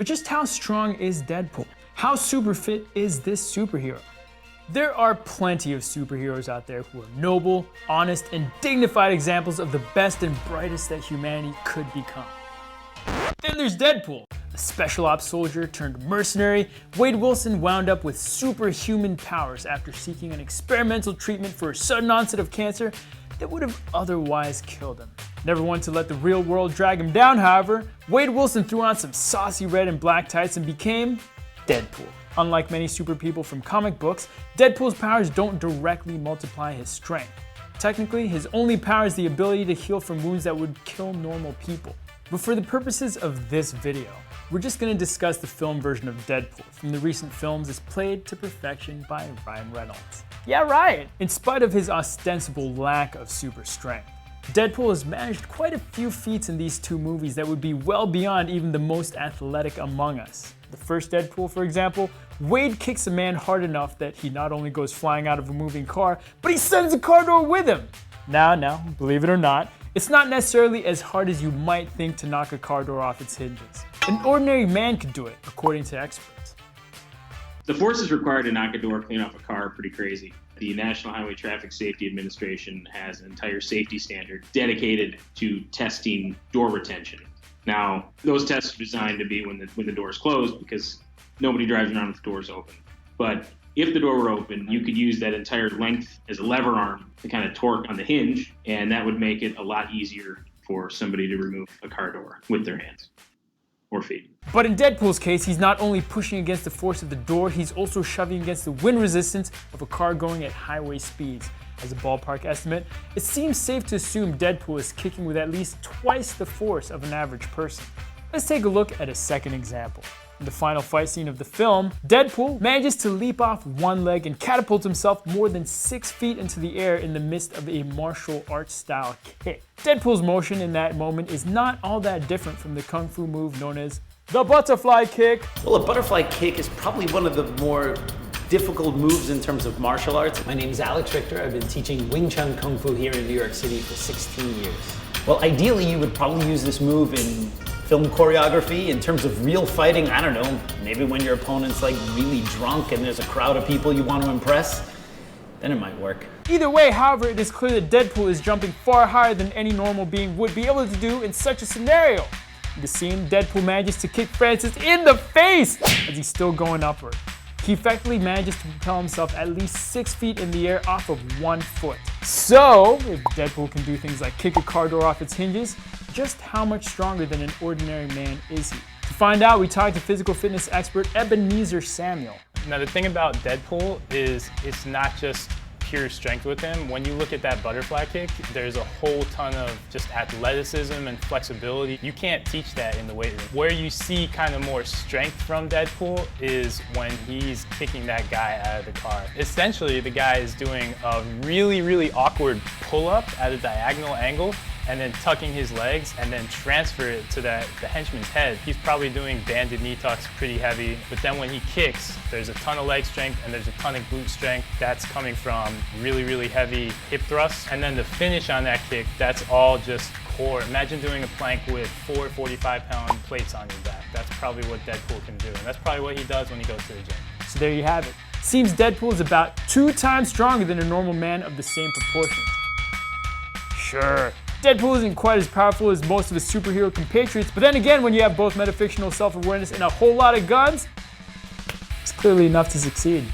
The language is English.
But just how strong is Deadpool? How superfit is this superhero? There are plenty of superheroes out there who are noble, honest, and dignified examples of the best and brightest that humanity could become. Then there's Deadpool. A special ops soldier turned mercenary, Wade Wilson wound up with superhuman powers after seeking an experimental treatment for a sudden onset of cancer that would have otherwise killed him. Never one to let the real world drag him down, however, Wade Wilson threw on some saucy red and black tights and became Deadpool. Unlike many super people from comic books, Deadpool's powers don't directly multiply his strength. Technically, his only power is the ability to heal from wounds that would kill normal people. But for the purposes of this video, we're just going to discuss the film version of Deadpool from the recent films as played to perfection by Ryan Reynolds. Yeah, Ryan! In spite of his ostensible lack of super strength, Deadpool has managed quite a few feats in these two movies that would be well beyond even the most athletic among us. The first Deadpool, for example, Wade kicks a man hard enough that he not only goes flying out of a moving car, but he sends the car door with him. Now, believe it or not, it's not necessarily as hard as you might think to knock a car door off its hinges. An ordinary man could do it, according to experts. The forces required to knock a door clean off a car are pretty crazy. The National Highway Traffic Safety Administration has an entire safety standard dedicated to testing door retention. Now, those tests are designed to be when the door is closed because nobody drives around with the doors open. But if the door were open, you could use that entire length as a lever arm to kind of torque on the hinge, and that would make it a lot easier for somebody to remove a car door with their hands or feet. But in Deadpool's case, he's not only pushing against the force of the door, he's also shoving against the wind resistance of a car going at highway speeds. As a ballpark estimate, it seems safe to assume Deadpool is kicking with at least twice the force of an average person. Let's take a look at a second example. In the final fight scene of the film, Deadpool manages to leap off one leg and catapult himself more than 6 feet into the air in the midst of a martial arts style kick. Deadpool's motion in that moment is not all that different from the kung fu move known as the butterfly kick. Well, a butterfly kick is probably one of the more difficult moves in terms of martial arts. My name is Alex Richter. I've been teaching Wing Chun Kung Fu here in New York City for 16 years. Well, ideally, you would probably use this move in film choreography. In terms of real fighting, I don't know, maybe when your opponent's like really drunk and there's a crowd of people you want to impress, then it might work. Either way, however, it is clear that Deadpool is jumping far higher than any normal being would be able to do in such a scenario. In the scene, Deadpool manages to kick Francis in the face as he's still going upward. He effectively manages to propel himself at least 6 feet in the air off of 1 foot. So, if Deadpool can do things like kick a car door off its hinges, just how much stronger than an ordinary man is he? To find out, we talked to physical fitness expert Ebenezer Samuel. Now the thing about Deadpool is it's not just pure strength with him. When you look at that butterfly kick, there's a whole ton of just athleticism and flexibility. You can't teach that in the weight room. Where you see kind of more strength from Deadpool is when he's kicking that guy out of the car. Essentially, the guy is doing a really awkward pull-up at a diagonal angle and then tucking his legs and then transfer it to the henchman's head. He's probably doing banded knee tucks pretty heavy, but then when he kicks, there's a ton of leg strength and there's a ton of glute strength that's coming from really heavy hip thrusts. And then the finish on that kick, that's all just core. Imagine doing a plank with 4 45-pound plates on your back. That's probably what Deadpool can do, and that's probably what he does when he goes to the gym. So there you have it. Seems Deadpool is about 2 times stronger than a normal man of the same proportions. Sure, Deadpool isn't quite as powerful as most of his superhero compatriots, but then again, when you have both metafictional self-awareness and a whole lot of guns, it's clearly enough to succeed.